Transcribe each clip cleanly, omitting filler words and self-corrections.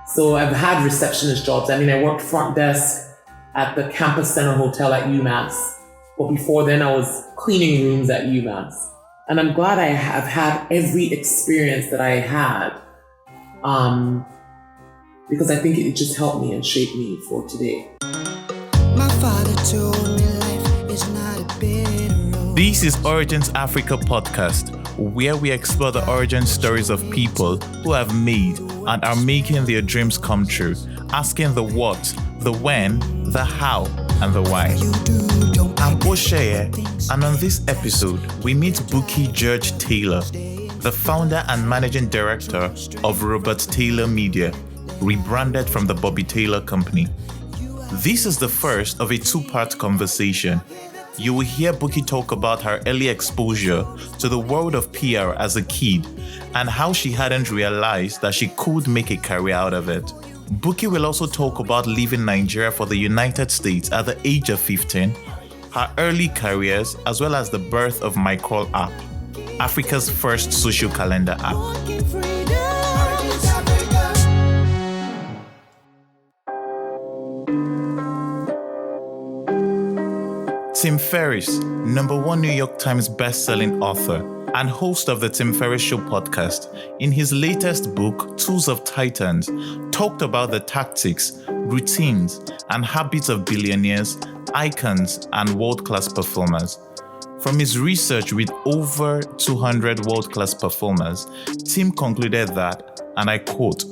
So I've had receptionist jobs. I mean, I worked front desk at the Campus Center Hotel at UMass. But before then, I was cleaning rooms at UMass. And I'm glad I have had every experience that I had, because I think it just helped me and shaped me for today. My father told me life is not a bitter road. This is Origins Africa podcast, where we explore the origin stories of people who have made and are making their dreams come true, asking the what, the when, the how, and the why. I'm Osheye, and on this episode, we meet Bukky George-Taylor, the founder and managing director of Robert Taylor Media, rebranded from the Bobby Taylor Company. This is the first of a two-part conversation. You will hear Bukky talk about her early exposure to the world of PR as a kid and how she hadn't realized that she could make a career out of it. Bukky will also talk about leaving Nigeria for the United States at the age of 15, her early careers, as well as the birth of My Call app, Africa's first social calendar app. Tim Ferriss, #1 New York Times best-selling author and host of the Tim Ferriss Show podcast, in his latest book, Tools of Titans, talked about the tactics, routines, and habits of billionaires, icons, and world-class performers. From his research with over 200 world-class performers, Tim concluded that, and I quote,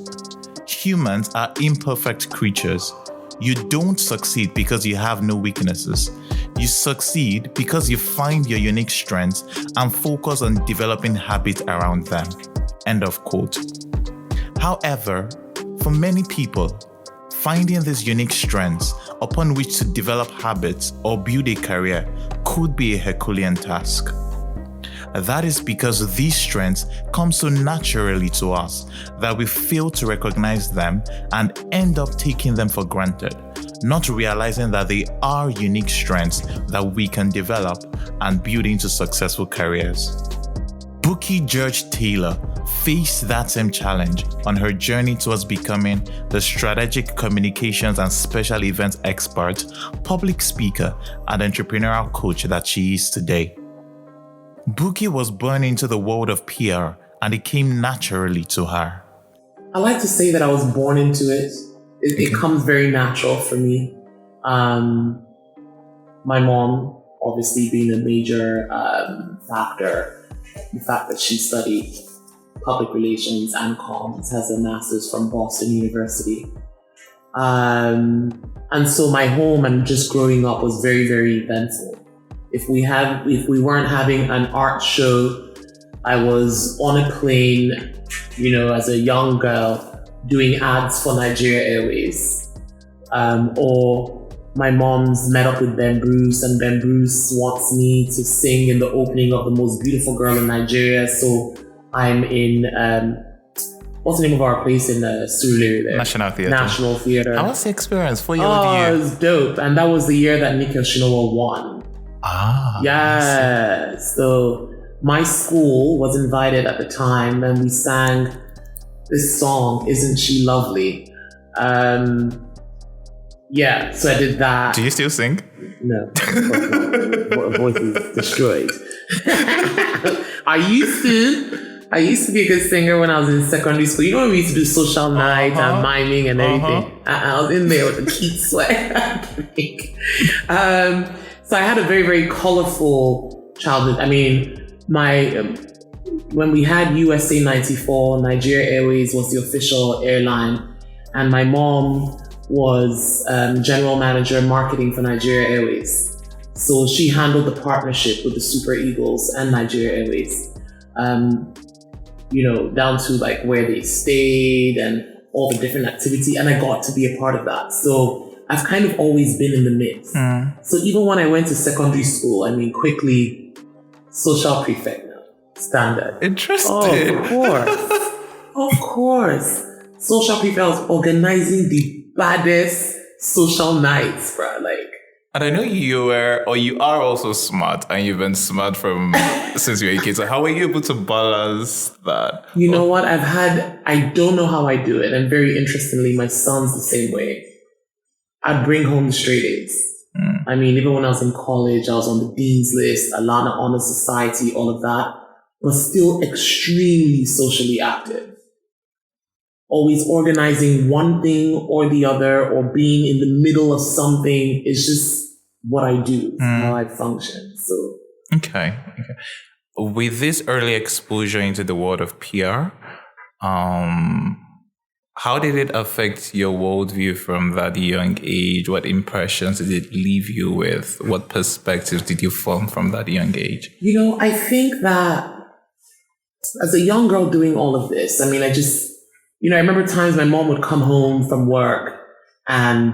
"Humans are imperfect creatures. You don't succeed because you have no weaknesses. You succeed because you find your unique strengths and focus on developing habits around them." End of quote. However, for many people, finding these unique strengths upon which to develop habits or build a career could be a Herculean task. That is because these strengths come so naturally to us that we fail to recognize them and end up taking them for granted, not realizing that they are unique strengths that we can develop and build into successful careers. Bukky George-Taylor faced that same challenge on her journey towards becoming the strategic communications and special events expert, public speaker, and entrepreneurial coach that she is today. Bukky was born into the world of PR, and it came naturally to her. I like to say that I was born into it. It comes very natural for me. My mom, obviously, being a major factor, the fact that she studied public relations and comms, has a master's from Boston University. And so my home and just growing up was very, very eventful. If we weren't having an art show, I was on a plane, as a young girl, doing ads for Nigeria Airways. Or my mom's met up with Ben Bruce, and Ben Bruce wants me to sing in the opening of The Most Beautiful Girl in Nigeria. So I'm in, what's the name of our place in Surulere there? National Theatre. National Theatre. How was the experience for you? It was dope. And that was the year that Nikhil Shinowa won. Yes. So my school was invited at the time, and we sang this song, "Isn't She Lovely?" So I did that. Do you still sing? No. Voice is destroyed. I used to be a good singer when I was in secondary school. You know when we used to do social nights and miming and everything? I was in there with the Keith Sweat. So I had a very, very colorful childhood. I mean, when we had USA 94, Nigeria Airways was the official airline, and my mom was general manager marketing for Nigeria Airways. So she handled the partnership with the Super Eagles and Nigeria Airways, down to like where they stayed and all the different activity. And I got to be a part of that. So I've kind of always been in the mix. So even when I went to secondary school, quickly, social prefect now, standard. Interesting. Of course. Social prefect, I was organizing the baddest social nights, bro. Like, And I know you are also smart, and you've been smart since you were a kid. So how were you able to balance that? You know what? I don't know how I do it. And very interestingly, my son's the same way. I'd bring home the straight A's. I mean, even when I was in college, I was on the dean's list, Atlanta Honor Society, all of that, but still extremely socially active. Always organizing one thing or the other, or being in the middle of something is just what I do, how I function. So okay. With this early exposure into the world of PR, how did it affect your worldview from that young age? What impressions did it leave you with? What perspectives did you form from that young age? You know, I think that as a young girl doing all of this, I mean, I remember times my mom would come home from work and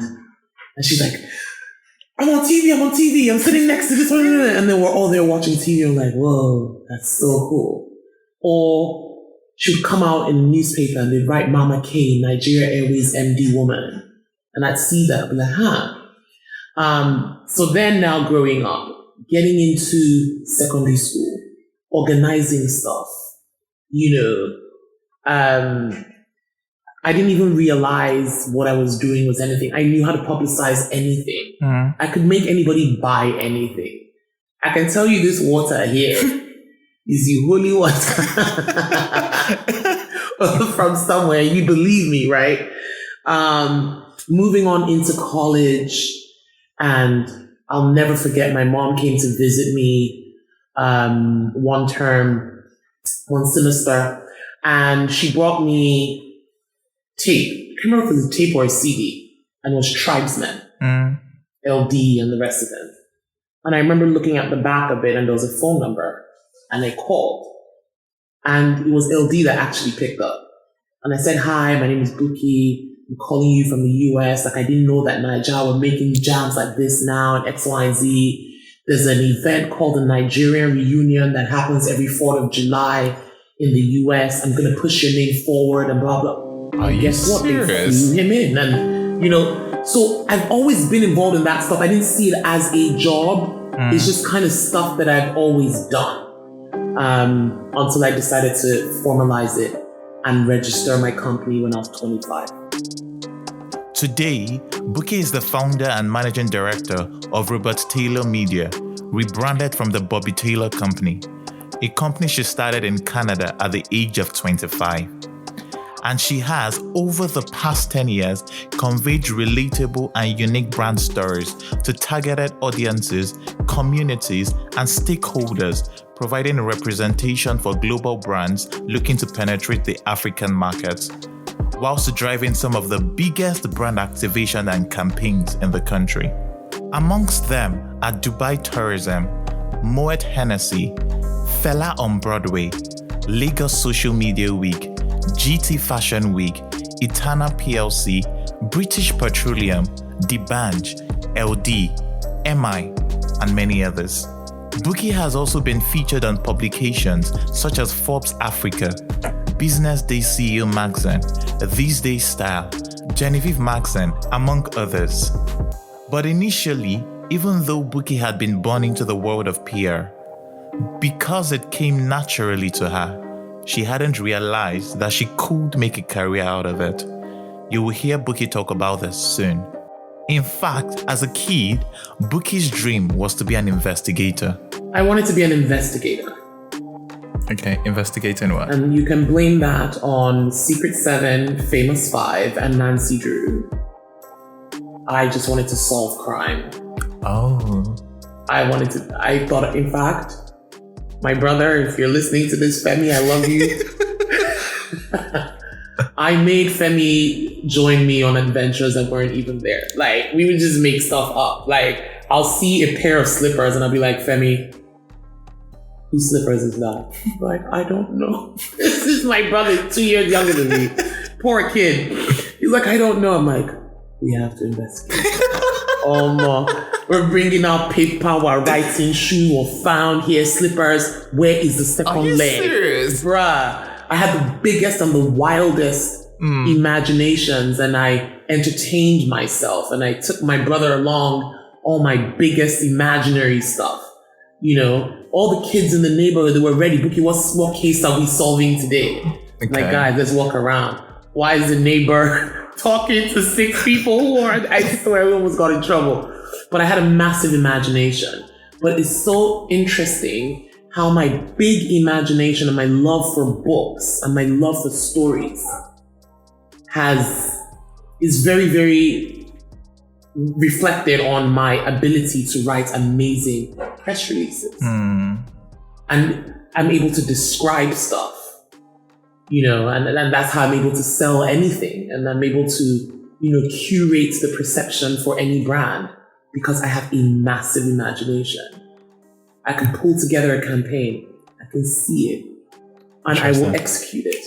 she's like, I'm on TV, I'm sitting next to this one. And then we're all there watching TV. I'm like, whoa, that's so cool. Or she would come out in the newspaper and they'd write Mama K, Nigeria Airways MD woman. And I'd see that, I'd be like, So then now growing up, getting into secondary school, organizing stuff, I didn't even realize what I was doing was anything. I knew how to publicize anything. I could make anybody buy anything. I can tell you this water here is the holy water from somewhere. You believe me, right? Moving on into college, and I'll never forget my mom came to visit me one semester, and she brought me tape. I can't remember if it was a tape or a CD, and it was Tribesmen, LD, and the rest of them. And I remember looking at the back of it, and there was a phone number, and I called, and it was LD that actually picked up. And I said, "Hi, my name is Bukky. I'm calling you from the US. Like, I didn't know that Nigeria were making jams like this now, and X, Y, and Z. There's an event called the Nigerian Reunion that happens every 4th of July in the US. I'm going to push your name forward and blah, blah." Are you Guess what? serious? They flew him in. And, so I've always been involved in that stuff. I didn't see it as a job. It's just kind of stuff that I've always done until I decided to formalize it and register my company when I was 25. Today, Bukky is the founder and managing director of Robert Taylor Media, rebranded from the Bobby Taylor Company, a company she started in Canada at the age of 25. And she has, over the past 10 years, conveyed relatable and unique brand stories to targeted audiences, communities, and stakeholders, providing a representation for global brands looking to penetrate the African market, whilst driving some of the biggest brand activation and campaigns in the country. Amongst them are Dubai Tourism, Moet Hennessy, Fela on Broadway, Lagos Social Media Week, GT Fashion Week, Etana PLC, British Petroleum, D'banj, LD, MI, and many others. Bukky has also been featured on publications such as Forbes Africa, Business Day CEO Magazine, These Days Style, Genevieve Magazine, among others. But initially, even though Bukky had been born into the world of PR, because it came naturally to her, she hadn't realized that she could make a career out of it. You will hear Bukky talk about this soon. In fact, as a kid, Bukky's dream was to be an investigator. I wanted to be an investigator. Okay, investigating what? And you can blame that on Secret 7, Famous 5, and Nancy Drew. I just wanted to solve crime. Oh. I thought, in fact, my brother, if you're listening to this, Femi, I love you. I made Femi join me on adventures that weren't even there. Like, we would just make stuff up. Like, I'll see a pair of slippers and I'll be like, Femi, whose slippers is that? Like, I don't know. This is my brother, 2 years younger than me. Poor kid. He's like, I don't know. I'm like, we have to investigate. We're bringing out paper, we're writing shoe or found here, slippers. Where is the second leg? Serious? Bruh, I had the biggest and the wildest imaginations, and I entertained myself, and I took my brother along all my biggest imaginary stuff. All the kids in the neighborhood, they were ready. Bukky, what case are we solving today? Okay. Like, guys, let's walk around. Why is the neighbor talking to 6 people who are, I swear we almost got in trouble. But I had a massive imagination. But it's so interesting how my big imagination and my love for books and my love for stories is very, very reflected on my ability to write amazing press releases. And I'm able to describe stuff, and that's how I'm able to sell anything. And I'm able to, curate the perception for any brand because I have a massive imagination. I can pull together a campaign. I can see it and I will execute it.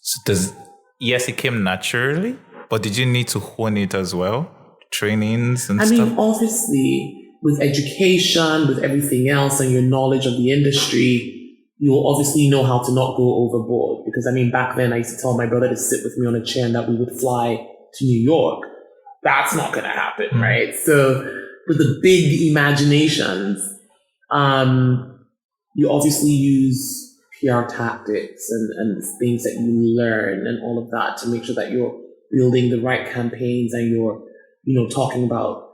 So yes, it came naturally, but did you need to hone it as well? Trainings and stuff? I mean, obviously, with education, with everything else, and your knowledge of the industry, you'll obviously know how to not go overboard. Because, back then, I used to tell my brother to sit with me on a chair and that we would fly to New York. That's not going to happen, right? So, with the big imaginations, you obviously use PR tactics and things that you learn and all of that to make sure that you're building the right campaigns and you're talking about,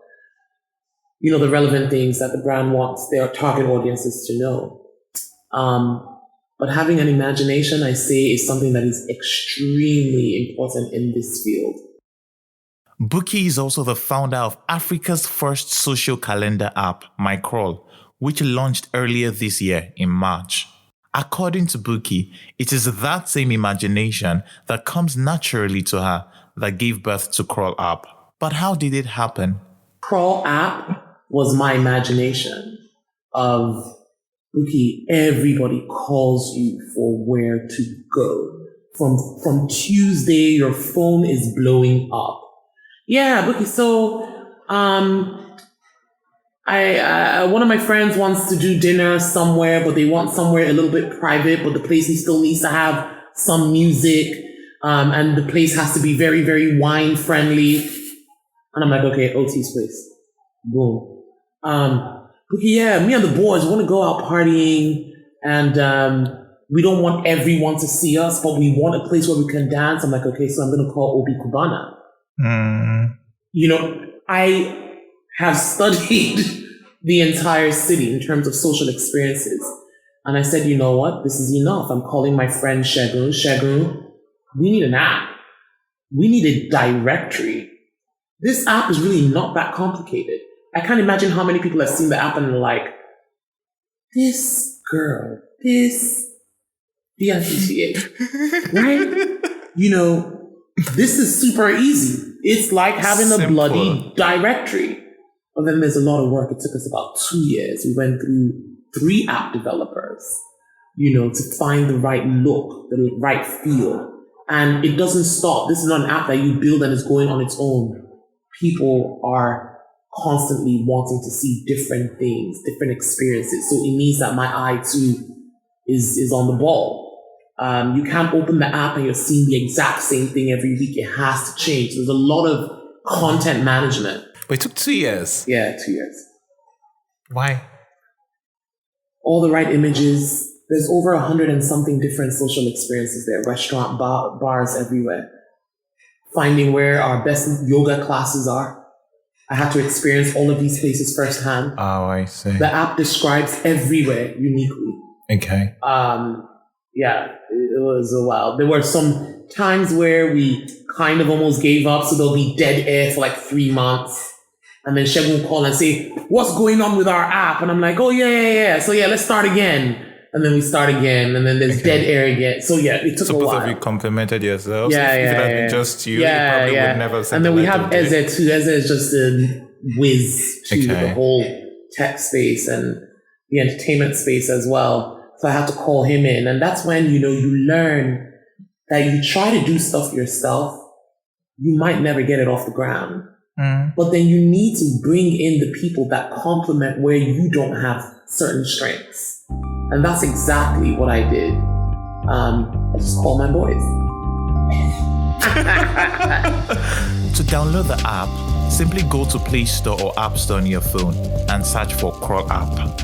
the relevant things that the brand wants their target audiences to know. But having an imagination, I say, is something that is extremely important in this field. Bukky is also the founder of Africa's first social calendar app, MyCrawl, which launched earlier this year in March. According to Bukky, it is that same imagination that comes naturally to her that gave birth to Crawl app. But how did it happen? Crawl app was my imagination of, Bukky, everybody calls you for where to go. From Tuesday, your phone is blowing up. Yeah, Bukky, so one of my friends wants to do dinner somewhere, but they want somewhere a little bit private, but the place still needs to have some music, and the place has to be very, very wine friendly. And I'm like, okay, OT's place. Boom. Bukky, yeah, me and the boys want to go out partying, and we don't want everyone to see us, but we want a place where we can dance. I'm like, okay, so I'm going to call Obi Cubana. I have studied the entire city in terms of social experiences. And I said, you know what? This is enough. I'm calling my friend Shegun. Shegun, we need an app. We need a directory. This app is really not that complicated. I can't imagine how many people have seen the app and are like, this girl, this DNPCA, right? This is super easy. It's like having a bloody directory. But then there's a lot of work. It took us about 2 years. We went through 3 app developers, to find the right look, the right feel. And it doesn't stop. This is not an app that you build and is going on its own. People are constantly wanting to see different things, different experiences. So it means that my eye too is on the ball. You can't open the app and you're seeing the exact same thing every week. It has to change. There's a lot of content management. But it took 2 years. Yeah, 2 years. Why? All the right images. There's over 100 and something different social experiences there. Restaurant, bars everywhere. Finding where our best yoga classes are. I had to experience all of these places firsthand. Oh, I see. The app describes everywhere uniquely. Okay. Yeah, it was a while. There were some times where we kind of almost gave up, so there'll be dead air for like 3 months. And then Shegun will call and say, what's going on with our app? And I'm like, oh, yeah. So, yeah, let's start again. And then we start again, and then there's dead air again. So, yeah, it took a while. So both of you complimented yourselves? Yeah, if it had been just you, you probably would never send. And then we have Eze too. Eze is just a whiz to the whole tech space and the entertainment space as well. So I had to call him in. And that's when, you learn that you try to do stuff yourself, you might never get it off the ground. But then you need to bring in the people that complement where you don't have certain strengths. And that's exactly what I did. I just called my boys. To download the app, simply go to Play Store or App Store on your phone and search for Crawl App.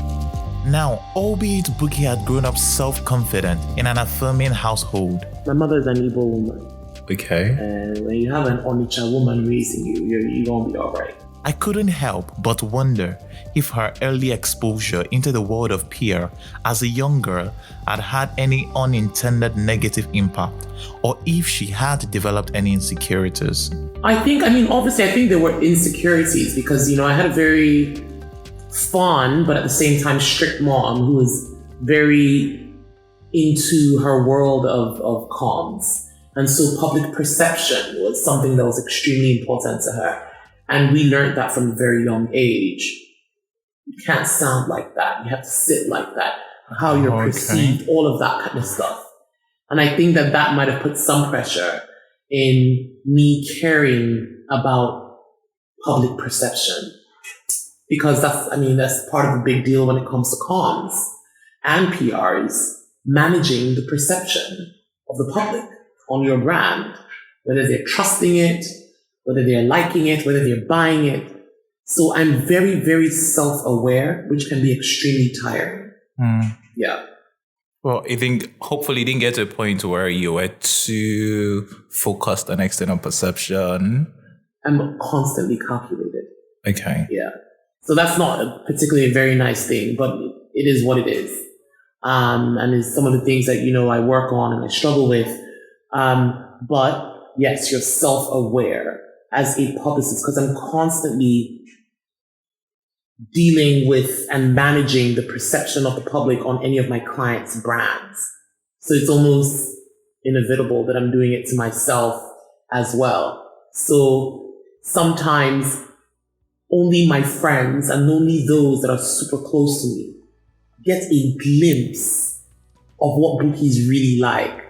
Now, albeit Bukky had grown up self-confident in an affirming household. My mother is an Igbo woman. Okay. And when you have an Onitsha woman raising you, you're gonna be alright. I couldn't help but wonder if her early exposure into the world of PR as a young girl had had any unintended negative impact, or if she had developed any insecurities. Obviously, I think there were insecurities because, I had a very fun, but at the same time strict mom who was very into her world of comms. And so public perception was something that was extremely important to her. And we learned that from a very young age. You can't sound like that. You have to sit like that. How you're perceived, all of that kind of stuff. And I think that might have put some pressure in me caring about public perception. Because that's part of the big deal when it comes to comms and PR is managing the perception of the public on your brand, whether they're trusting it, whether they're liking it, whether they're buying it. So I'm very, very self-aware, which can be extremely tiring. Yeah. Well, I think hopefully you didn't get to a point where you were too focused on external perception. I'm constantly calculated. Okay. Yeah. So that's not particularly a very nice thing, but it is what it is. And it's some of the things that, I work on and I struggle with. But yes, you're self-aware as a publicist because I'm constantly dealing with and managing the perception of the public on any of my clients' brands. So it's almost inevitable that I'm doing it to myself as well. So sometimes only my friends and only those that are super close to me get a glimpse of what Bukky's really like.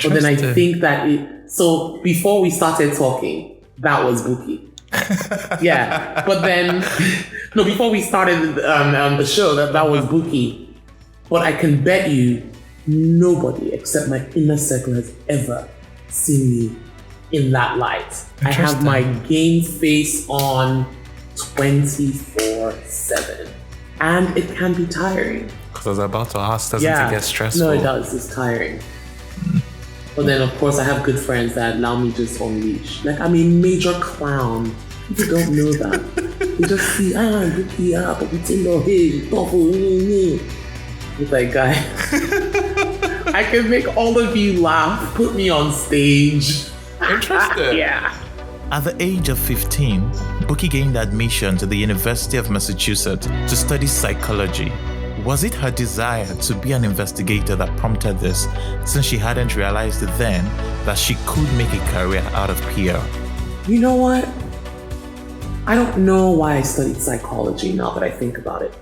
But then I think that so before we started talking, that was Bukky. Yeah. But then, before we started the show, that was Bukky. But I can bet you nobody except my inner circle has ever seen me in that light. I have my game face on 24/7. And it can be tiring. Because I was about to ask, doesn't it get stressful? No, it does. It's tiring. But then, of course, I have good friends that allow me just unleash. Like, I'm a major clown. People don't know that. They just see, Bukky, but we say, no, hey, it's like, guy, I can make all of you laugh. Put me on stage. Interesting. Yeah. At the age of 15, Bukky gained admission to the University of Massachusetts to study psychology. Was it her desire to be an investigator that prompted this, since she hadn't realized then that she could make a career out of PR? You know what? I don't know why I studied psychology now that I think about it.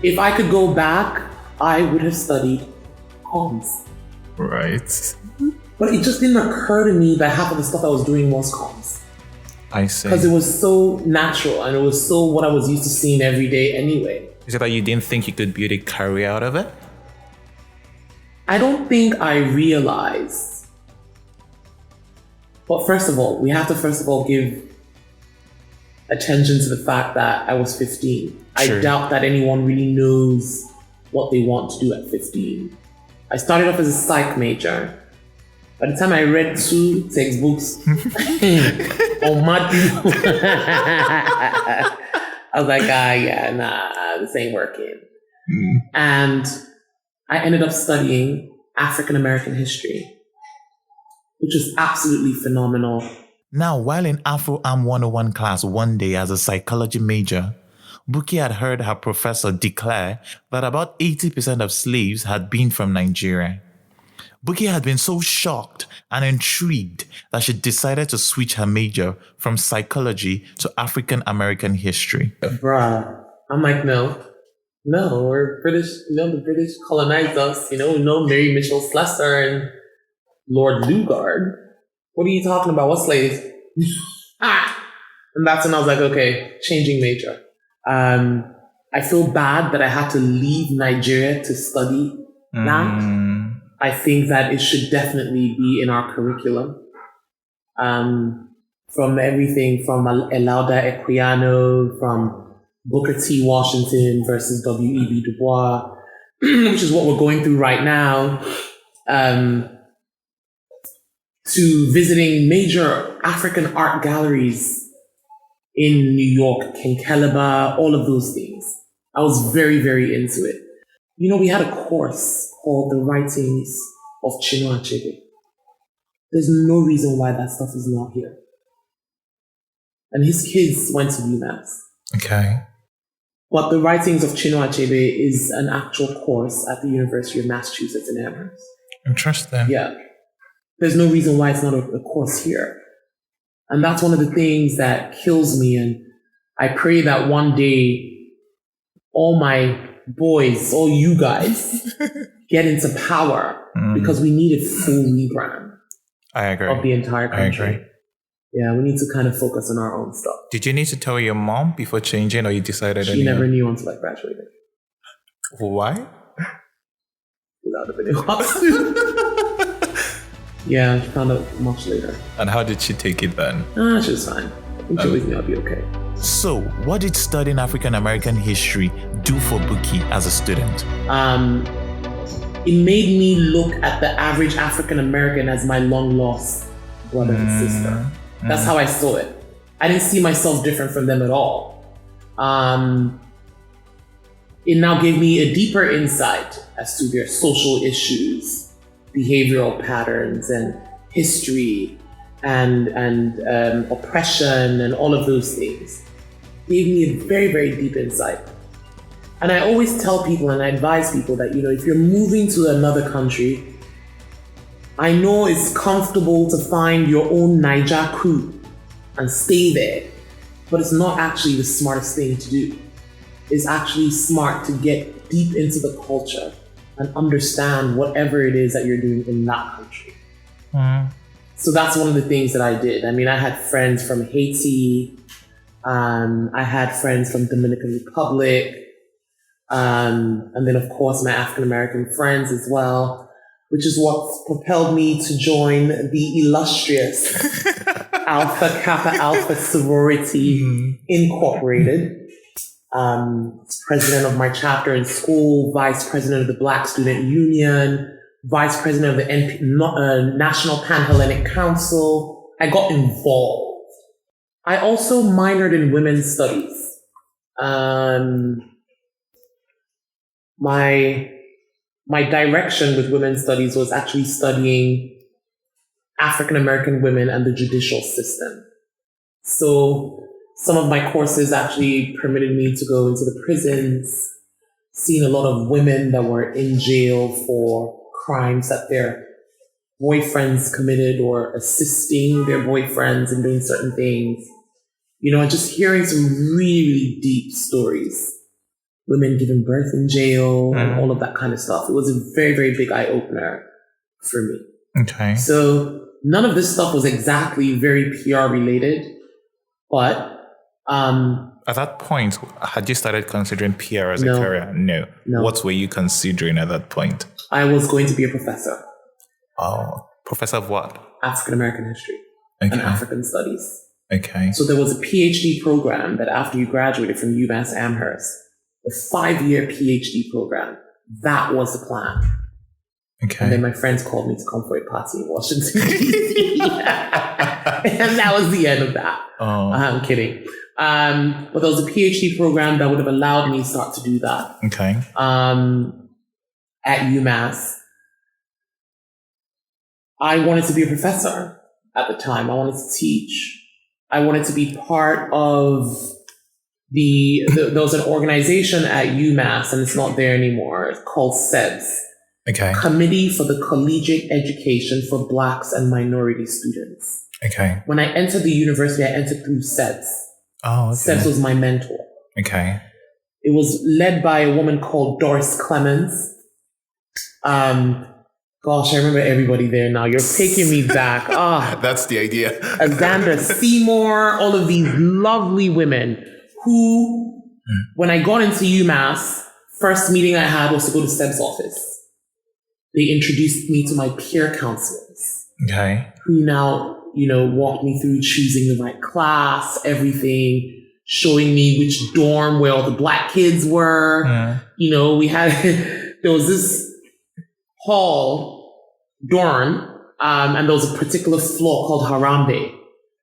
If I could go back, I would have studied comms. Right. But it just didn't occur to me that half of the stuff I was doing was comms. I see. Because it was so natural and it was so what I was used to seeing every day anyway. Is it that you didn't think you could build a career out of it? I don't think I realized. But first of all, we have to give attention to the fact that I was 15. Sure. I doubt that anyone really knows what they want to do at 15. I started off as a psych major. By the time I read 2 textbooks on mad people, I was like, this ain't working. And I ended up studying African American history, which was absolutely phenomenal. Now, while in Afro Am 101 class one day as a psychology major, Bukky had heard her professor declare that about 80% of slaves had been from Nigeria. Bukky had been so shocked and intrigued that she decided to switch her major from psychology to African American history. Bruh, I'm like, no, we're British, the British colonized us, we know Mary Mitchell Slessor and Lord Lugard. What are you talking about? What slaves? And that's when I was like, okay, changing major. I feel bad that I had to leave Nigeria to study that. I think that it should definitely be in our curriculum. From everything from Elauda Equiano, from Booker T. Washington versus W.E.B. Du Bois, which is what we're going through right now, to visiting major African art galleries in New York, Kenkeleba, all of those things. I was very, very into it. You know, we had a course called The Writings of Chinua Achebe. There's no reason why that stuff is not here. And his kids went to UMass. Okay. But The Writings of Chinua Achebe is an actual course at the University of Massachusetts in Amherst. Interesting. Yeah. There's no reason why it's not a course here. And that's one of the things that kills me. And I pray that one day, all my boys, all you guys, get into power because we need a full rebrand. I agree. Of the entire country. I agree. Yeah, we need to kind of focus on our own stuff. Did you need to tell your mom before changing, or you decided? She never knew until I graduated. Why? Without a video. Yeah, she found out much later. And how did she take it then? She was fine. I think she always knew I'd be okay. So, what did studying African American history do for Bukky as a student? It made me look at the average African American as my long lost brother and sister. That's how I saw it. I didn't see myself different from them at all. It now gave me a deeper insight as to their social issues, behavioral patterns, and history, and oppression, and all of those things. It gave me a very, very deep insight. And I always tell people and I advise people that, you know, if you're moving to another country, I know it's comfortable to find your own Niger crew and stay there, but it's not actually the smartest thing to do. It's actually smart to get deep into the culture and understand whatever it is that you're doing in that country. So that's one of the things that I did. I mean, I had friends from Haiti. I had friends from Dominican Republic. And then, of course, my African-American friends as well, which is what propelled me to join the illustrious Alpha Kappa Alpha Sorority Incorporated. President of my chapter in school, vice president of the Black Student Union, vice president of the National Pan-Hellenic Council. I got involved. I also minored in women's studies. My direction with women's studies was actually studying African American women and the judicial system. So some of my courses actually permitted me to go into the prisons, seeing a lot of women that were in jail for crimes that their boyfriends committed or assisting their boyfriends in doing certain things. You know, and just hearing some really, really deep stories. Women giving birth in jail and all of that kind of stuff. It was a very, very big eye-opener for me. Okay. So none of this stuff was exactly very PR related, but at that point, had you started considering PR as a career? No. What were you considering at that point? I was going to be a professor. Oh, professor of what? African American history and African studies. Okay. So there was a PhD program that after you graduated from UMass Amherst, a 5-year PhD program. That was the plan. Okay. And then my friends called me to come for a party in Washington, D.C. And that was the end of that. Oh. I'm kidding. But there was a PhD program that would have allowed me to start to do that. Okay. At UMass. I wanted to be a professor at the time. I wanted to teach. I wanted to be part of there was an organization at UMass, and it's not there anymore. It's called SEBS. Okay. Committee for the Collegiate Education for Blacks and Minority Students. Okay. When I entered the university, I entered through SEBS. Oh, okay. SEBS was my mentor. Okay. It was led by a woman called Doris Clemens. Gosh, I remember everybody there now. You're taking me back. That's the idea. Xander Seymour, all of these lovely women who, when I got into UMass, first meeting I had was to go to SEB's office. They introduced me to my peer counselors. Okay. Who now walked me through choosing the right class, everything, showing me which dorm where all the black kids were. We had, there was this dorm, and there was a particular floor called Harambe.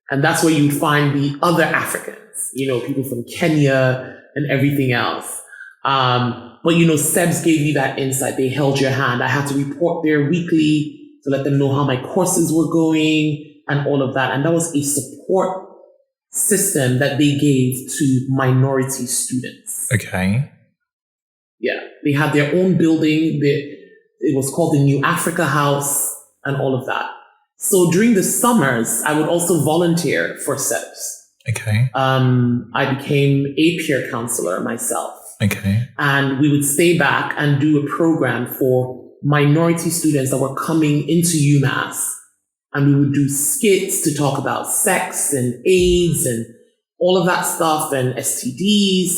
And that's where you'd find the other Africans, people from Kenya and everything else. But SEBS gave you that insight. They held your hand. I had to report there weekly to let them know how my courses were going and all of that. And that was a support system that they gave to minority students. Okay. Yeah. They had their own building. It was called the New Africa House and all of that. So during the summers, I would also volunteer for SEBS. Okay. I became a peer counselor myself. Okay. And we would stay back and do a program for minority students that were coming into UMass. And we would do skits to talk about sex and AIDS and all of that stuff and STDs.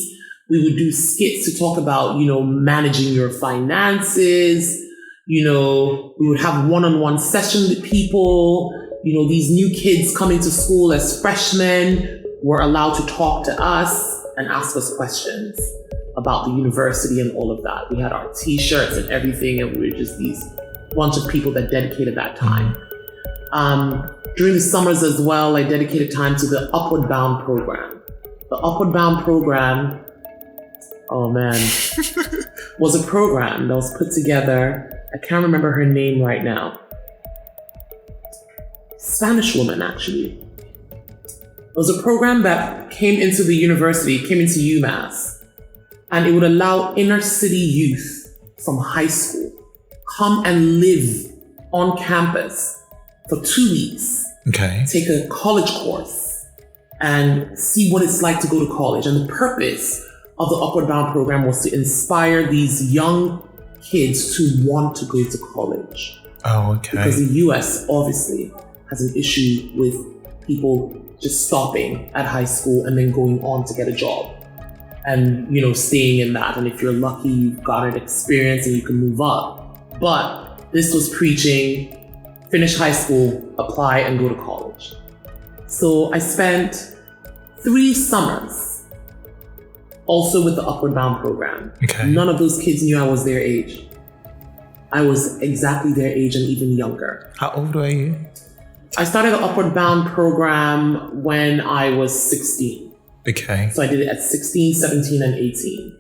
We would do skits to talk about, managing your finances. We would have one-on-one sessions with people. These new kids coming to school as freshmen were allowed to talk to us and ask us questions about the university and all of that. We had our t-shirts and everything, and we were just these bunch of people that dedicated that time. During the summers as well, I dedicated time to the Upward Bound program. The Upward Bound program, was a program that was put together. I can't remember her name right now. Spanish woman, actually. It was a program that came into UMass, and it would allow inner city youth from high school come and live on campus for 2 weeks. Okay. Take a college course and see what it's like to go to college. And the purpose of the Upward Bound program was to inspire these young kids to want to go to college. Oh, okay. Because the US obviously has an issue with people just stopping at high school and then going on to get a job and, staying in that. And if you're lucky, you've got an experience and you can move up. But this was preaching, finish high school, apply and go to college. So I spent 3 summers also with the Upward Bound program. Okay. None of those kids knew I was their age. I was exactly their age and even younger. How old were you? I started the Upward Bound program when I was 16. Okay. So I did it at 16, 17, and 18.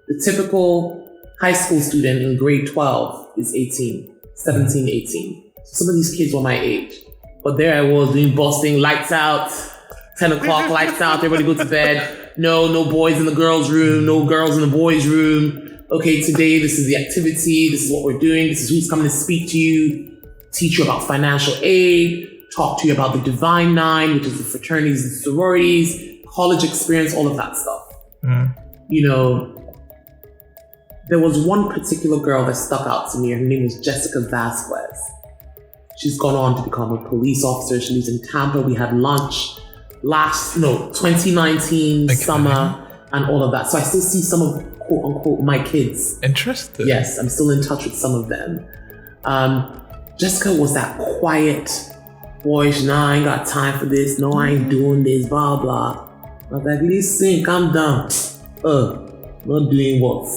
The typical high school student in grade 12 is 18, 17, 18. So some of these kids were my age. But there I was doing busting, lights out, 10 o'clock, lights out, everybody go to bed. No boys in the girls' room, no girls in the boys' room. Okay, today this is the activity, this is what we're doing, this is who's coming to speak to you, teach you about financial aid, talk to you about the Divine Nine, which is the fraternities and sororities, college experience, all of that stuff. There was one particular girl that stuck out to me. Her name was Jessica Vasquez. She's gone on to become a police officer. She lives in Tampa. We had lunch 2019 summer and all of that. So I still see some of, quote unquote, my kids. Interesting. Yes, I'm still in touch with some of them. Jessica was that quiet boy. I ain't got time for this. No, I ain't doing this, blah, blah. I was like, listen, calm down. Not doing what?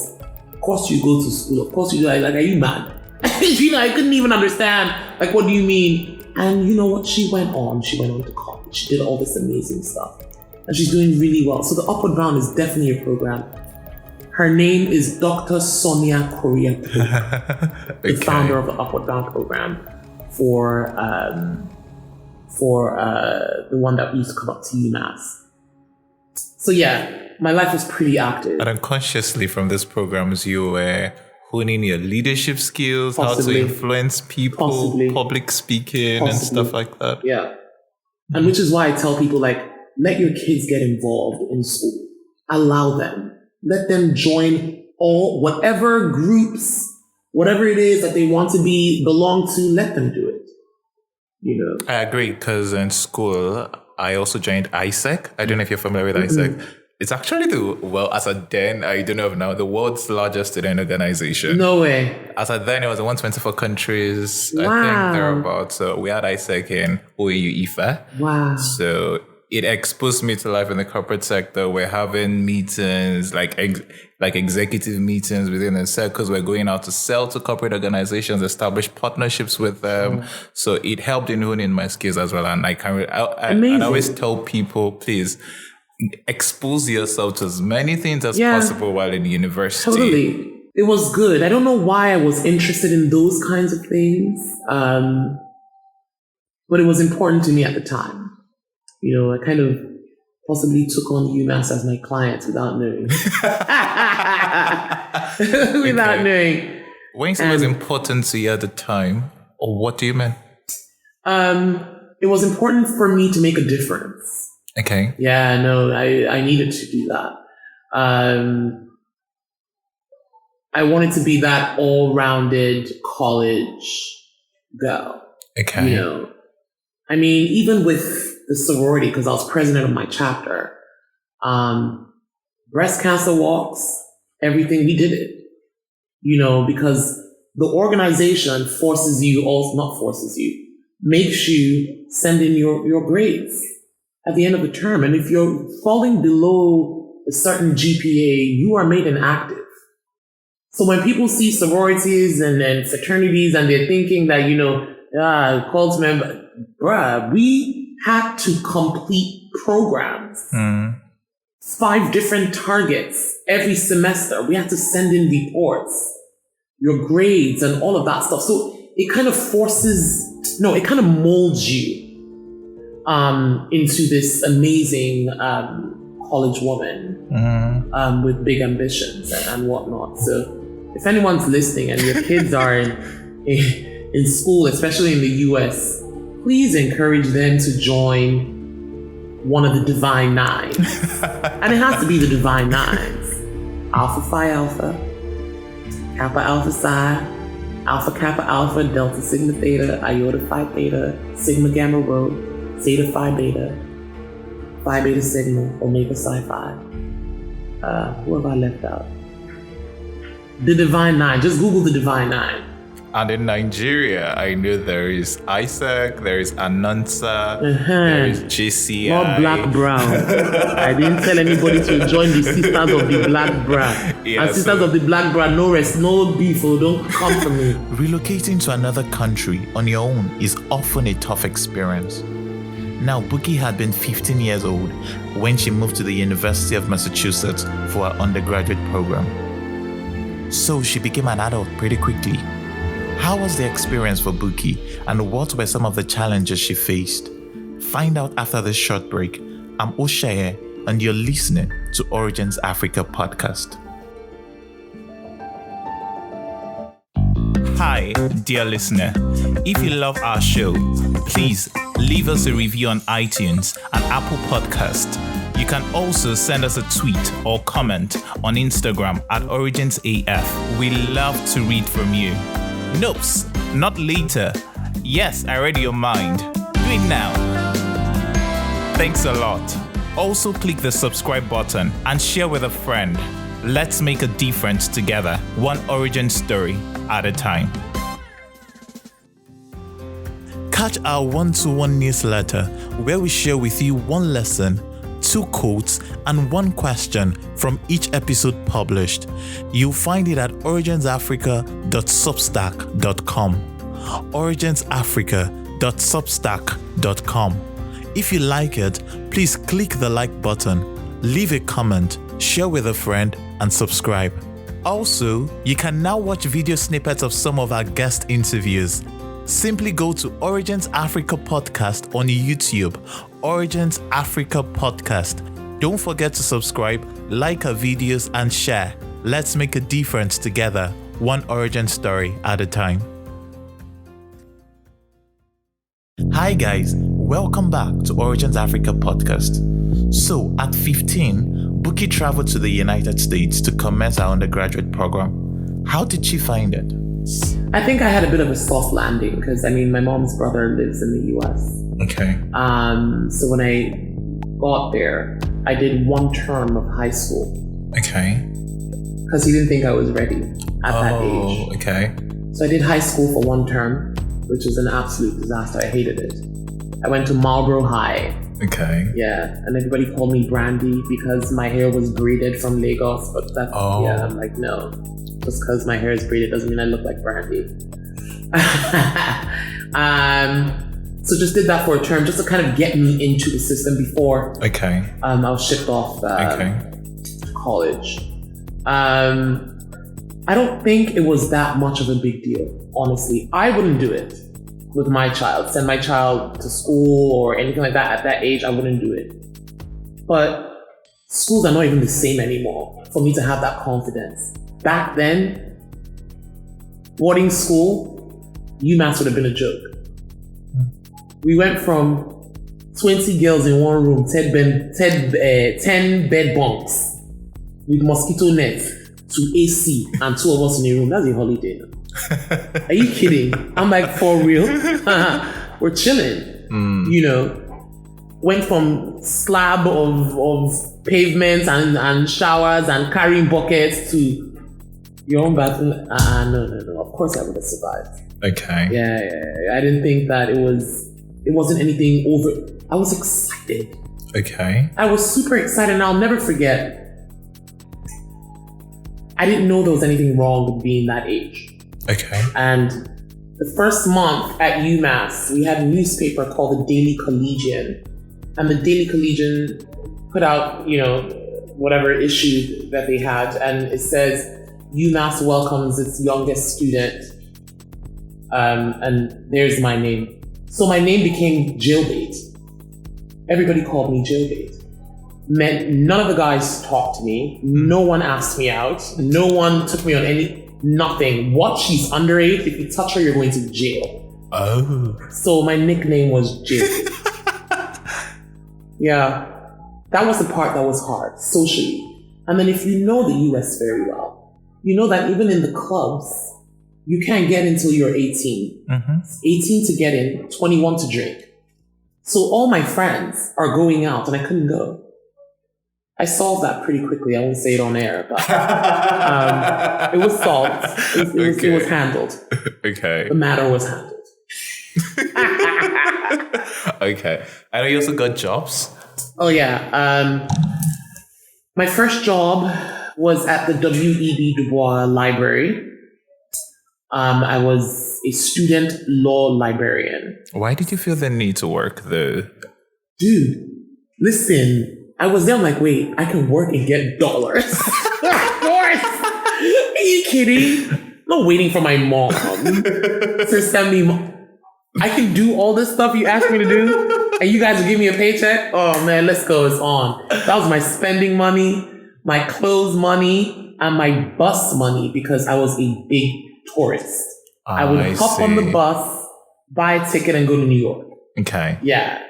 Of course you go to school. Of course you do. Like, are you mad? I couldn't even understand. Like, what do you mean? And you know what? She went on to college. She did all this amazing stuff. And she's doing really well. So the Upward Bound is definitely a program. Her name is Dr. Sonia Korea, the founder of the Upward Bound program for the one that used to come up to UMass. So yeah, my life was pretty active. And unconsciously from these programs, you were honing your leadership skills, Possibly. how to influence people, Possibly. public speaking and stuff like that. Yeah. And which is why I tell people, like, let your kids get involved in school. Allow them. Let them join whatever groups, whatever it is that they want to belong to, let them do it. I agree, because in school, I also joined ISEC. I don't know if you're familiar with ISEC. It's actually as at then, I don't know if now, the world's largest student organization. No way. As at then, it was in 124 countries. Wow. I think thereabouts. So we had ISEC in OAU IFA. Wow. So it exposed me to life in the corporate sector. We're having meetings, like executive meetings within the circles. We're going out to sell to corporate organizations, establish partnerships with them. So it helped in honing my skills as well. And I always tell people, please expose yourself to as many things as possible while in university. Totally. It was good. I don't know why I was interested in those kinds of things. But it was important to me at the time. You know, I kind of possibly took on UMass as my client without knowing. Knowing. When you say it was important to you at the time, or what do you mean? It was important for me to make a difference. Okay. Yeah, no, I needed to do that. I wanted to be that all-rounded college girl. Okay. You know, I mean, even with the sorority, because I was president of my chapter, breast cancer walks, everything, we did it. You know, because the organization makes you send in your grades at the end of the term. And if you're falling below a certain GPA, you are made inactive. So when people see sororities and fraternities and they're thinking that, you know, cult member, we had to complete programs. 5 different targets every semester. We had to send in reports, your grades and all of that stuff. So it kind of molds you into this amazing college woman with big ambitions and whatnot. So if anyone's listening and your kids are in school, especially in the US, please encourage them to join one of the Divine Nines. And it has to be the Divine Nines. Alpha Phi Alpha, Kappa Alpha Psi, Alpha Kappa Alpha, Delta Sigma Theta, Iota Phi Theta, Sigma Gamma Rho, Zeta Phi Beta, Phi Beta Sigma, Omega Psi Phi. Who have I left out? The Divine Nine. Just Google the Divine Nine. And in Nigeria, I know there is ISEC, there is Anansa, there is JCI. More black brown. I didn't tell anybody to join the Sisters of the Black Brown. And Sisters of the Black Brown, no beef, don't come for me. Relocating to another country on your own is often a tough experience. Now, Bukky had been 15 years old when she moved to the University of Massachusetts for her undergraduate program. So she became an adult pretty quickly. How was the experience for Bukky, and what were some of the challenges she faced? Find out after this short break. I'm Osheye, and you're listening to Origins Africa podcast. Hi, dear listener. If you love our show, please leave us a review on iTunes and Apple Podcast. You can also send us a tweet or comment on Instagram at OriginsAF. We love to read from you. Nope, not later. Yes, I read your mind. Do it now. Thanks a lot. Also click the subscribe button and share with a friend. Let's make a difference together, one origin story at a time. Catch our 1-to-1 newsletter where we share with you one lesson, 2 quotes, and 1 question from each episode published. You'll find it at originsafrica.substack.com. originsafrica.substack.com. If you like it, please click the like button, leave a comment, share with a friend, and subscribe. Also, you can now watch video snippets of some of our guest interviews. Simply go to Origins Africa Podcast on YouTube, Origins Africa Podcast. Don't forget to subscribe, like our videos, and share. Let's make a difference together, one origin story at a time. Hi guys, welcome back to Origins Africa Podcast. So, at 15, Bukky traveled to the United States to commence her undergraduate program. How did she find it? I think I had a bit of a soft landing because, my mom's brother lives in the US. Okay. So when I got there, I did one term of high school. Okay. Because he didn't think I was ready at that age. Oh, okay. So I did high school for one term, which was an absolute disaster. I hated it. I went to Marlborough High. Okay. Yeah, and everybody called me Brandy because my hair was braided from Lagos. But that's, yeah, I'm like, no. Just because my hair is braided doesn't mean I look like Brandy. So just did that for a term, just to kind of get me into the system before I was shipped off college. I don't think it was that much of a big deal, honestly. I wouldn't do it with my child, send my child to school or anything like that at that age. I wouldn't do it. But schools are not even the same anymore for me to have that confidence. Back then, boarding school, UMass would have been a joke. We went from 20 girls in one room, 10 bed bunks with mosquito nets to AC and 2 of us in a room. That's a holiday. Are you kidding? I'm like, for real? We're chilling. You know, went from slab of pavements and showers and carrying buckets to your own bathroom. No. Of course I would have survived. Okay. Yeah. I didn't think that it wasn't anything over. I was excited. Okay. I was super excited, and I'll never forget. I didn't know there was anything wrong with being that age. Okay. And the first month at UMass, we had a newspaper called the Daily Collegian. And the Daily Collegian put out, you know, whatever issue that they had. And it says, UMass welcomes its youngest student. And there's my name. So my name became Jailbait. Everybody called me Jailbait. None of the guys talked to me. No one asked me out. No one took me on nothing. What? She's underage? If you touch her, you're going to jail. Oh. So my nickname was Jailbait. Yeah. That was the part that was hard, socially. And then if you know the US very well, you know that even in the clubs, you can't get until you're 18. Mm-hmm. 18 to get in, 21 to drink. So all my friends are going out and I couldn't go. I solved that pretty quickly. I won't say it on air, but it was solved. It was handled. Okay. The matter was handled. Okay. I know you also got jobs. Oh, yeah. My first job was at the W.E.B. Du Bois Library. I was a student law librarian. Why did you feel the need to work there? Dude, listen. I was there, I'm like, wait, I can work and get dollars. Of course. Are you kidding? I'm not waiting for my mom to send me. I can do all this stuff you asked me to do, and you guys will give me a paycheck? Oh man, let's go, it's on. That was my spending money, my clothes money, and my bus money because I was a big tourist. I would hop on the bus, buy a ticket, and go to New York. Okay. Yeah.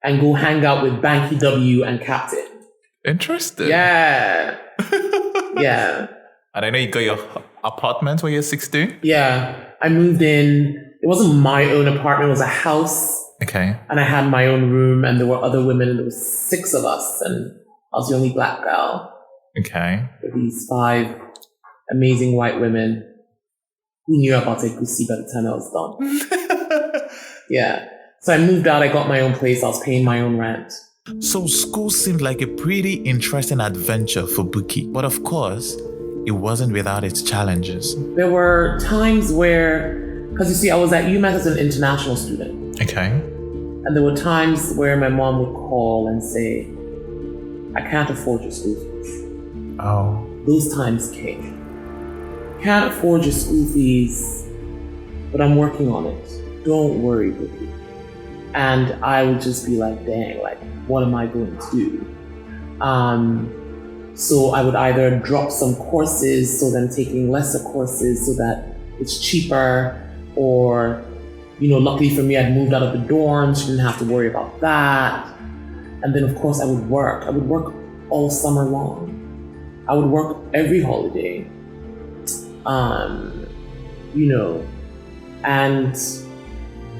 And go hang out with Banky W and Captain. Interesting. Yeah. Yeah. And I know you got your apartment when you're 16? Yeah. I moved in. It wasn't my own apartment. It was a house. Okay. And I had my own room, and there were other women, and there was 6 of us, and I was the only black girl. Okay. With these 5 amazing white women who knew about a pussy by the time I was done. Yeah. So I moved out, I got my own place, I was paying my own rent. So school seemed like a pretty interesting adventure for Bukky. But of course, it wasn't without its challenges. There were times where, because you see, I was at UMass as an international student. Okay. And there were times where my mom would call and say, I can't afford your school fees. Oh. Those times came. Can't afford your school fees, but I'm working on it. Don't worry, Bukky. And I would just be like, dang, like, what am I going to do? So I would either drop some courses, so then taking lesser courses so that it's cheaper, or, you know, luckily for me, I'd moved out of the dorms, so didn't have to worry about that. And then, of course, I would work. I would work all summer long. I would work every holiday, you know, and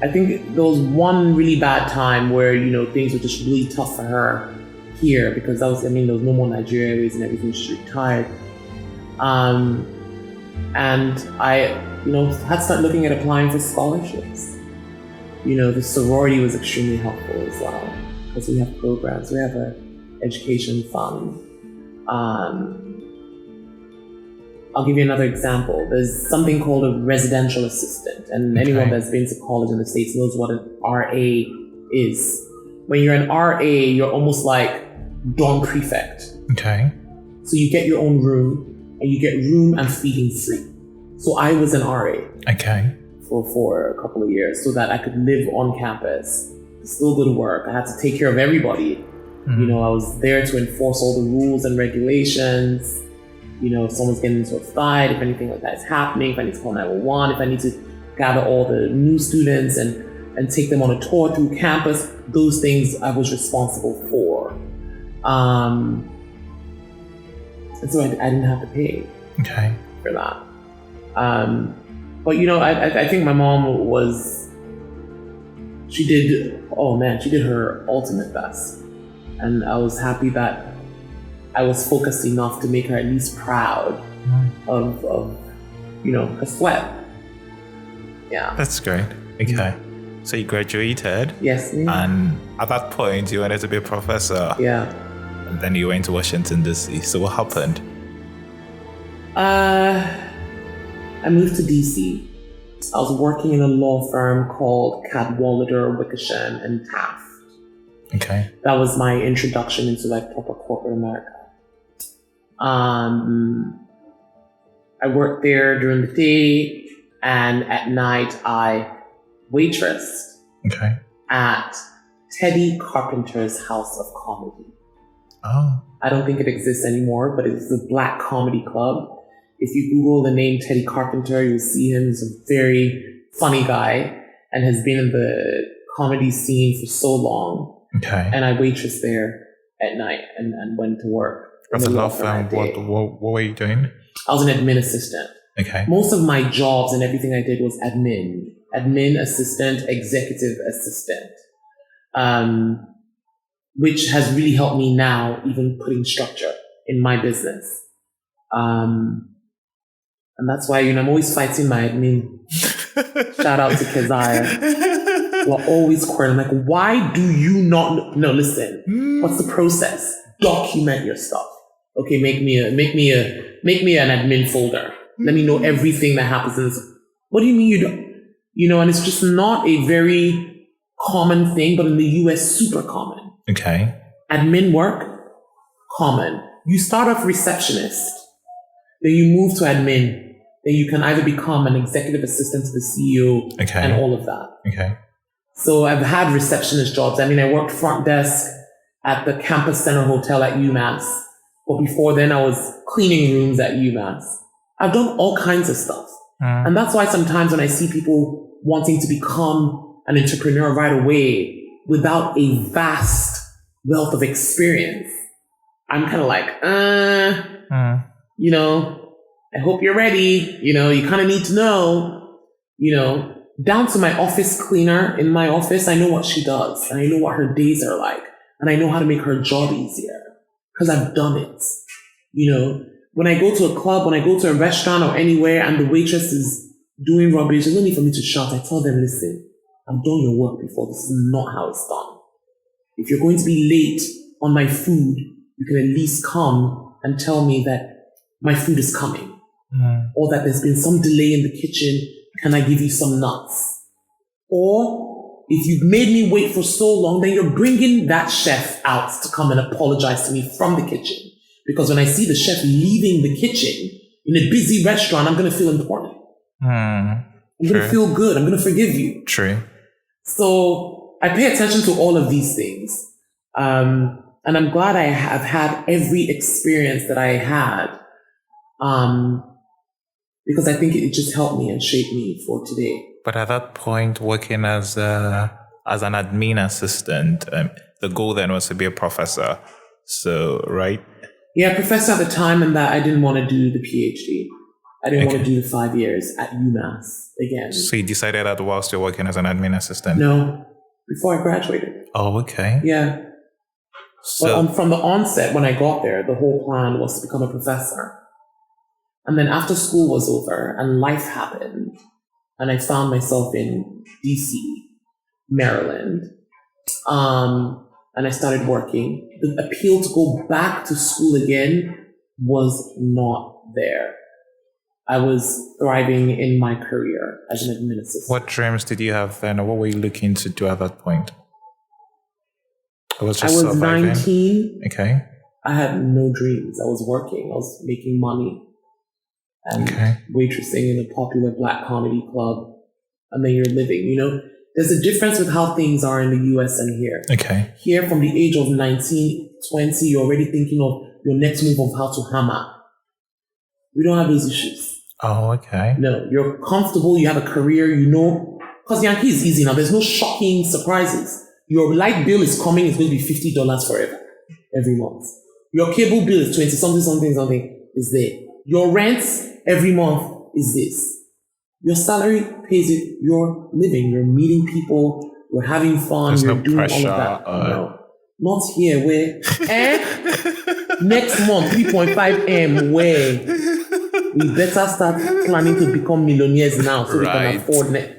I think there was one really bad time where, you know, things were just really tough for her here because there was no more Nigeria Airways and everything. She retired. And I, had started looking at applying for scholarships. The sorority was extremely helpful as well because we have programs. We have an education fund. I'll give you another example. There's something called a residential assistant, and anyone that's been to college in the States knows what an RA is. When you're an RA, you're almost like dorm prefect. Okay. So you get your own room, and you get room and feeding free. So I was an RA. Okay. For a couple of years, so that I could live on campus, still go to work. I had to take care of everybody. I was there to enforce all the rules and regulations. If someone's getting into a fight, if anything like that is happening, if I need to call 911, if I need to gather all the new students and take them on a tour through campus, those things I was responsible for. And so I didn't have to pay for that. But I think my mom she did her ultimate best. And I was happy that I was focused enough to make her at least proud of her sweat. Yeah. That's great. Okay. So you graduated. Yes. And at that point, you wanted to be a professor. Yeah. And then you went to Washington, D.C. So what happened? I moved to D.C. I was working in a law firm called Cadwalader, Wickersham, and Taft. Okay. That was my introduction into proper corporate America. I worked there during the day, and at night I waitressed at Teddy Carpenter's House of Comedy. Oh. I don't think it exists anymore, but it's a black comedy club. If you Google the name Teddy Carpenter, you'll see him. He's a very funny guy and has been in the comedy scene for so long. Okay. And I waitressed there at night and went to work. That's a law firm. What were you doing? I was an admin assistant. Okay. Most of my jobs and everything I did was admin assistant, executive assistant, which has really helped me now, even putting structure in my business. And that's why, I'm always fighting my admin. Shout out to Keziah. We're always quarreling. I'm like, why do you not? No, listen. What's the process? Document your stuff. Okay, make me an admin folder. Let me know everything that happens in this. What do you mean you don't? And it's just not a very common thing, but in the US, super common. Okay. Admin work, common. You start off receptionist, then you move to admin. Then you can either become an executive assistant to the CEO and all of that. Okay. So I've had receptionist jobs. I worked front desk at the Campus Center Hotel at UMass. But before then, I was cleaning rooms at UMass. I've done all kinds of stuff. And that's why sometimes when I see people wanting to become an entrepreneur right away without a vast wealth of experience, I'm kind of like, I hope you're ready. You kind of need to know, down to my office cleaner in my office. I know what she does and I know what her days are like and I know how to make her job easier because I've done it. When I go to a club, when I go to a restaurant or anywhere and the waitress is doing rubbish, there's no need for me to shout. I tell them, listen, I've done your work before. This is not how it's done. If you're going to be late on my food, you can at least come and tell me that my food is coming. Or that there's been some delay in the kitchen, can I give you some nuts? Or if you've made me wait for so long, then you're bringing that chef out to come and apologize to me from the kitchen. Because when I see the chef leaving the kitchen in a busy restaurant, I'm going to feel important. I'm going to feel good. I'm going to forgive you. True. So I pay attention to all of these things. And I'm glad I have had every experience that I had. Because I think it just helped me and shaped me for today. But at that point, working as an admin assistant, the goal then was to be a professor. So, right? Yeah, professor at the time, and that I didn't want to do the PhD. I didn't want to do the 5 years at UMass again. So you decided that whilst you're working as an admin assistant? No, before I graduated. Oh, okay. Yeah. So, But from the onset, when I got there, the whole plan was to become a professor. And then after school was over and life happened, and I found myself in DC, Maryland, and I started working, the appeal to go back to school again was not there. I was thriving in my career as an admin assistant. what dreams did you have then, or what were you looking to do at that point? I was I was surviving. 19. Okay. I had no dreams. I was working. I was making money and waitressing in a popular black comedy club. And then you're living, you know. There's a difference with how things are in the US and here. Okay. Here, from the age of 19, 20, you're already thinking of your next move of how to hammer. We don't have those issues. Oh, okay. No, you're comfortable. You have a career, you know. Because Yankee is easy now. There's no shocking surprises. Your light bill is coming. It's going to be $50 forever, every month. Your cable bill is 20 something is there. Your rent every month is this. Your salary pays it. You're living. You're meeting people. You're having fun. There's you're no doing pressure, all of that. No, not here. Where next month 3.5 M. Where we better start planning to become millionaires now, so we can afford net.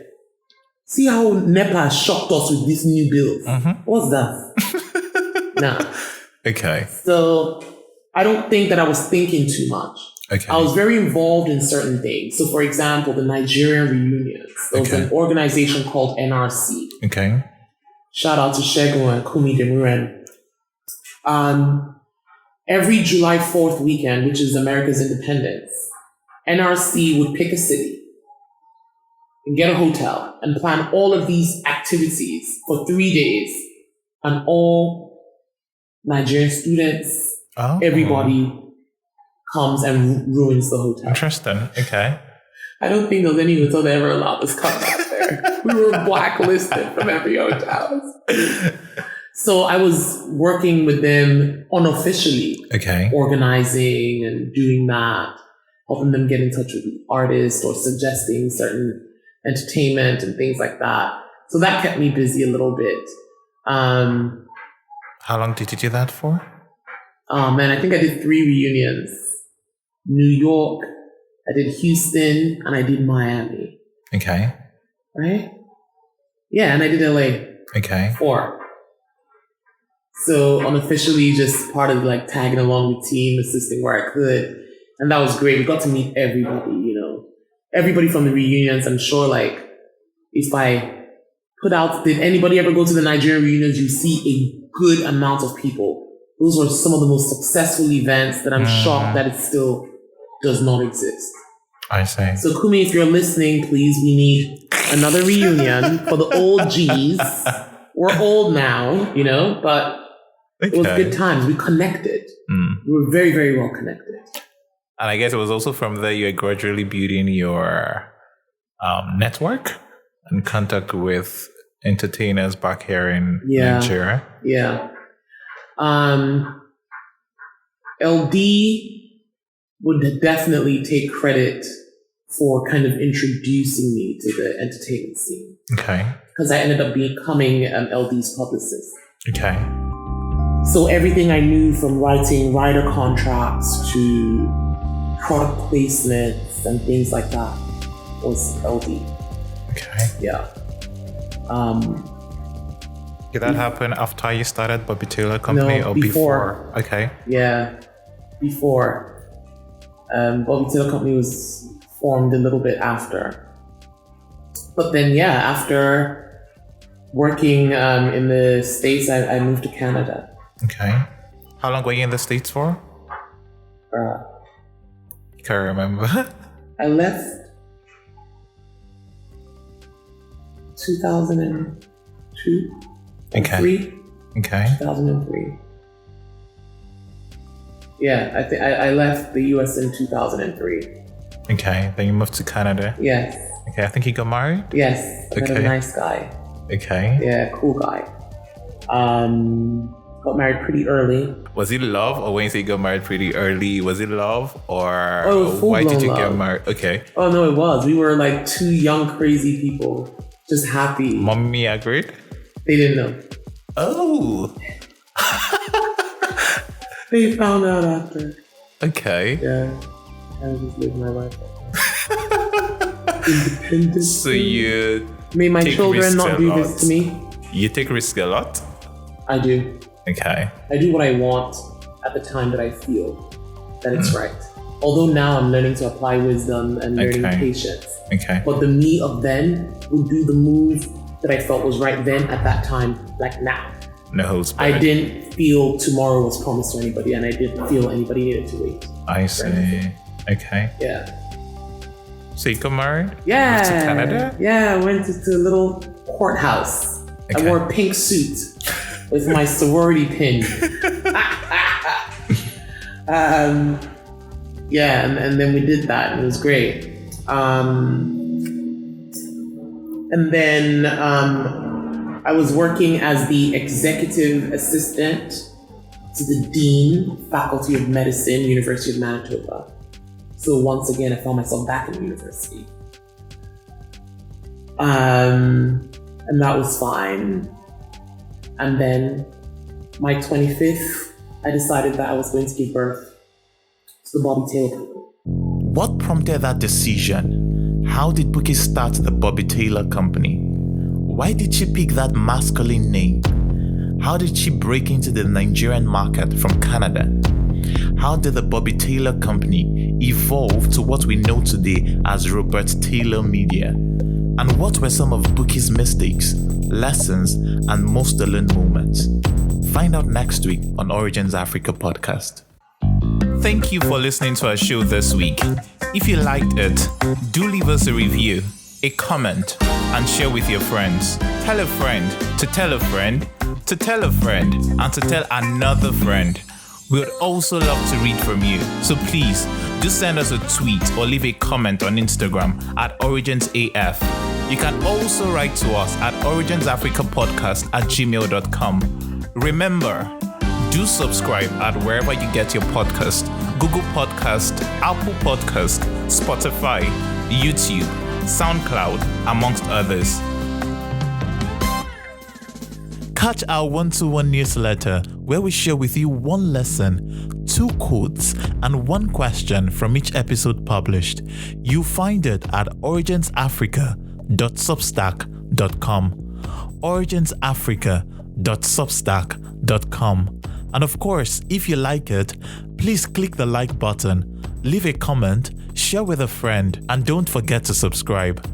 See how NEPA shocked us with these new bills. What's that? Nah. Okay. So I don't think that I was thinking too much. Okay. I was very involved in certain things. So, for example, the Nigerian reunions. There was an organization called NRC. Okay. Shout out to Shegun and Kumi Demuren. Every July 4th weekend, which is America's independence, NRC would pick a city and get a hotel and plan all of these activities for 3 days. And all Nigerian students, everybody comes and ruins the hotel. Interesting. Okay. I don't think there was any hotel that ever allowed us come back there. We were blacklisted from every hotel. So I was working with them unofficially. Okay. Organizing and doing that, helping them get in touch with artists or suggesting certain entertainment and things like that. So that kept me busy a little bit. How long did you do that for? Oh man, I think I did 3 reunions. New York, I did Houston, and I did Miami. Okay. Right? Yeah, and I did LA. Okay. 4. So unofficially just part of like tagging along with team, assisting where I could. And that was great. We got to meet everybody, you know. Everybody from the reunions. I'm sure like if I put out, did anybody ever go to the Nigerian reunions? You see a good amount of people. Those were some of the most successful events that I'm shocked that it still does not exist. I see. So Kumi, if you're listening, please, we need another reunion for the old G's. We're old now, you know, but it was good times. We connected. We were very, very well connected. And I guess it was also from there you were gradually building your network and contact with entertainers back here in Nigeria. Yeah. LD would definitely take credit for kind of introducing me to the entertainment scene. Okay. Because I ended up becoming LD's publicist. Okay. So everything I knew from writing writer contracts to product placements and things like that was LD. Okay. Yeah. Did that happen after you started Bukky Taylor Company or before? Okay. Yeah, before. Bukky Taylor Company was formed a little bit after. But then, after working in the States, I moved to Canada. Okay. How long were you in the States for? Can't remember. I left 2002. Okay. 2003. Yeah, I think I left the US in 2003. Okay, then you moved to Canada. Yes. Okay, I think you got married? Yes. I met a nice guy. Okay. Yeah, cool guy. Got married pretty early. Was it love, or when you say you got married pretty early, was it love, or why did you love. get married? Okay. Oh no, it was. We were like 2 young, crazy people, just happy. Mommy agreed? They didn't know. Oh. They found out after. Okay. Yeah. I just lived my life. Independent. So you May my take children risks not a do lot. this to me. You take risk a lot? I do. Okay. I do what I want at the time that I feel that it's right. Although now I'm learning to apply wisdom and learning patience. Okay. But the me of then would do the move that I felt was right then at that time, like now. No holds barred. I didn't feel tomorrow was promised to anybody, and I didn't feel anybody needed to wait. I see. Okay. Yeah. So you got married? Yeah. Moved to Canada? Yeah, I went to a little courthouse. Okay. I wore a pink suit with my sorority pin. Yeah, and then we did that, and it was great. And then I was working as the executive assistant to the Dean, Faculty of Medicine, University of Manitoba. So once again, I found myself back in the university. And that was fine. And then my 25th, I decided that I was going to give birth to the Bobby Taylor Company. What prompted that decision? How did Bukky start the Bobby Taylor Company? Why did she pick that masculine name? How did she break into the Nigerian market from Canada? How did the Bobby Taylor Company evolve to what we know today as Robert Taylor Media? And what were some of Bukky's mistakes, lessons, and most learned moments? Find out next week on Origins Africa podcast. Thank you for listening to our show this week. If you liked it, do leave us a review, a comment, and share with your friends. Tell a friend to tell a friend to tell a friend and to tell another friend. We would also love to read from you. So please do send us a tweet or leave a comment on Instagram at OriginsAF. You can also write to us at originsafricapodcast@gmail.com. Remember, do subscribe at wherever you get your podcast: Google Podcast, Apple Podcast, Spotify, YouTube, SoundCloud, amongst others. Catch our 1-to-1 newsletter where we share with you one lesson, 2 quotes, and 1 question from each episode published. You'll find it at originsafrica.substack.com. originsafrica.substack.com. And of course, if you like it, please click the like button, leave a comment, share with a friend, and don't forget to subscribe.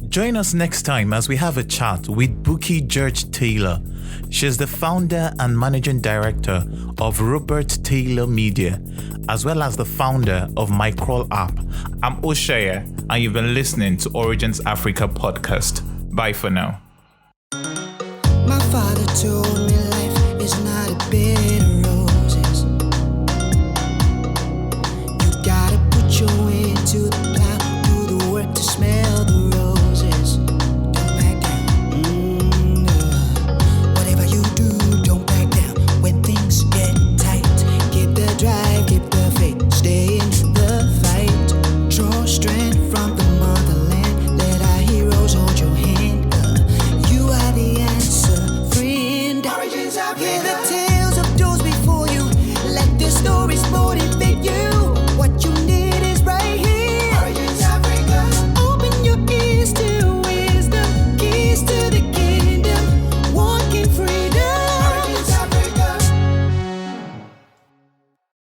Join us next time as we have a chat with Bukky George-Taylor. She's the founder and managing director of Robert Taylor Media, as well as the founder of My Crawl app. I'm Oshaya, and you've been listening to Origins Africa podcast. Bye for now. My father told me life is not a bed of roses. You gotta put your way to the plow, do the work to smell the roses. Don't back down. Whatever you do, don't back down. When things get tight, keep the drive, keep the faith, stay in the fight. Draw strength from the motherland. Let our heroes hold your hand. You are the answer, friend. Origins Africa. Hear the tales of those before you. Let their stories motivate.